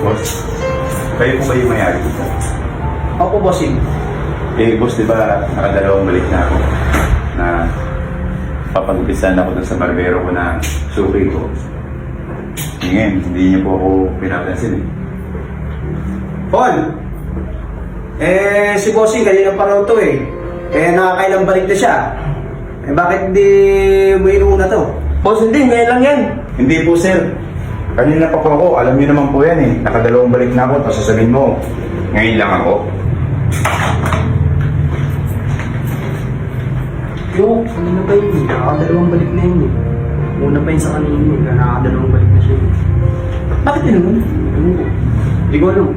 Boss, kayo po ba yung may-ari dito? Ako, bossing. Boss, di ba nakadalawang balik na ako na papag-umpisan ako dun sa barbero ko na suki ko. Ngayon, hindi niyo po ako pinapansin eh. Paul! Si bossing, kanina pa raw to eh. Nakakailang balik na siya. Bakit di mo inuuna to? Boss, hindi. Ngayon lang yan. Hindi po, sir. Kanina pa po ako. Alam niyo naman po yan eh. Nakadalawang balik na ako. Tapos sasabihin mo, ngayon lang ako. Yo, kanina pa yun. Nakakadalawang balik na yun eh. Una pa yun sa kanina eh. Nakakadalawang balik na siya eh. Bakit yun naman? Hindi ko alam.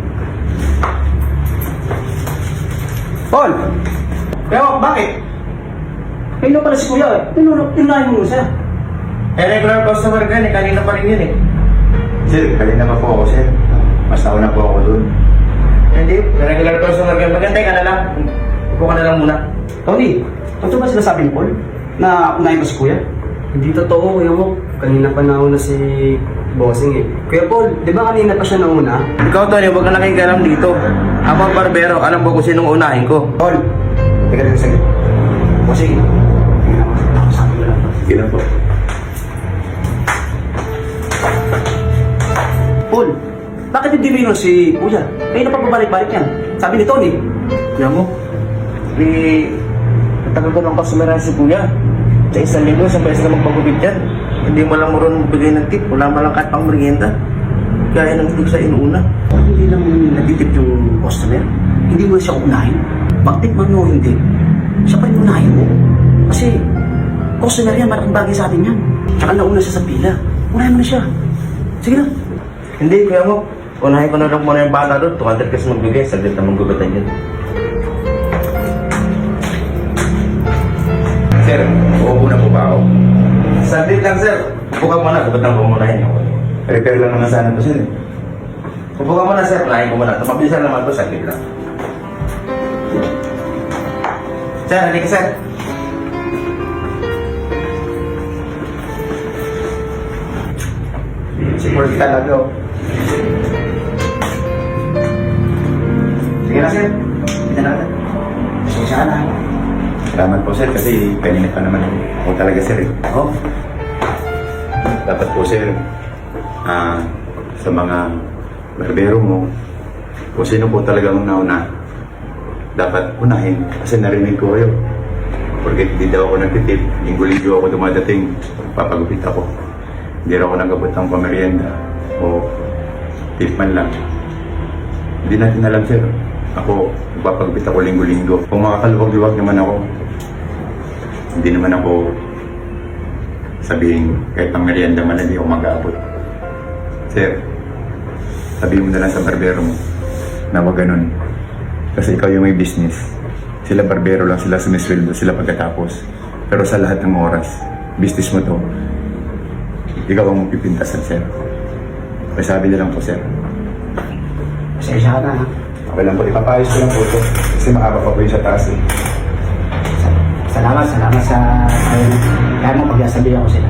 Paul! Kaya bakit? Kayo pala si Kuya eh. Tinunahin mo siya. Regular customer ka eh. Kanina pa rin yun eh. Sir, kanina pa po ako, sir. Mas nauna po ako dun. Hindi. Regular customer ka. Magantay ka na lang. Upo ka na lang muna. Tony, totoo ba sinasabi ni Paul na unahin ko si Kuya? Hindi totoo, kuya mo. Kanina pa nauna si Bossing eh. Kuya Paul, di ba kanina pa siya nauna? Ikaw, Tony, huwag ka nakikialam dito. Ako ang barbero. Alam ko kung sinong unahin ko. Paul, teka lang saglit. Bossing, sabi ko lang. Sige lang po. Paul, bakit hindi rin si Kuya? Kayo na pa pabalik-balik yan. Sabi ni Tony. Kuya mo, matagal ko ng customer si Kuya. Sa isang linggo, isang beses na magpagupit yan. Hindi mo lang marunong magbigay ng tip. Wala mo lang kahit pang merienda. Kaya nang tip sa inuuna. Hindi lang nagtitip yung customer. Hindi mo siya unahin. Bakit man mo hindi? Siya pa yung unahin mo. Kasi customer yan, malaking bagay sa atin yan. Tsaka nauna siya sa pila. Unahin mo na siya. Sige na. Hindi, Kuya mo. Unahin ko na lang muna yung bata doon. 200 kasi magbigay. Saglit na maggugutan yan. Sir, uupo na po ba ako? Saglit lang, sir. Upo ka muna. Gubat lang umunahin niyo. Repair lang naman sana po, sir. Upo ka muna, sir. Unahin ko muna. Tumabilisan naman ito. Saglit lang. Sir, halika, sir. Siguro kita talaga, oh. Sige na, sir. Kita na natin. Sige na. Salamat po, sir, kasi kanina pa naman ako talaga, sir. Oh, Dapat po, sir, sa mga barbero mo, kung sino po talagang nauna, dapat unahin. Kasi narinig ko kayo. Porque hindi daw ako nagtitip. Linggo-linggo ako dumadating. Papagupit ako. Hindi raw ako nagabot ng pamerienda o tip man lang. Hindi natin alam, sir. Ako, papagupit ako linggo-linggo. Kung makakaluwag-luwag naman ako, hindi naman ako sabihin kahit pang merienda man hindi ako mag-aabot. Sir, sabihin mo na lang sa barbero mo na wag ganun. Kasi ikaw yung may business. Sila barbero lang, sila sumisweldo, sila pagkatapos. Pero sa lahat ng oras, business mo to, ikaw ang magpipintasan, sir. May sabi na lang po, sir. pasensya ka na ha. Okay lang po, ipapayos ko lang po ito. Kasi makaba pa po yung sa taas eh. Salamat sa kaya mo pagsasabi ako sila.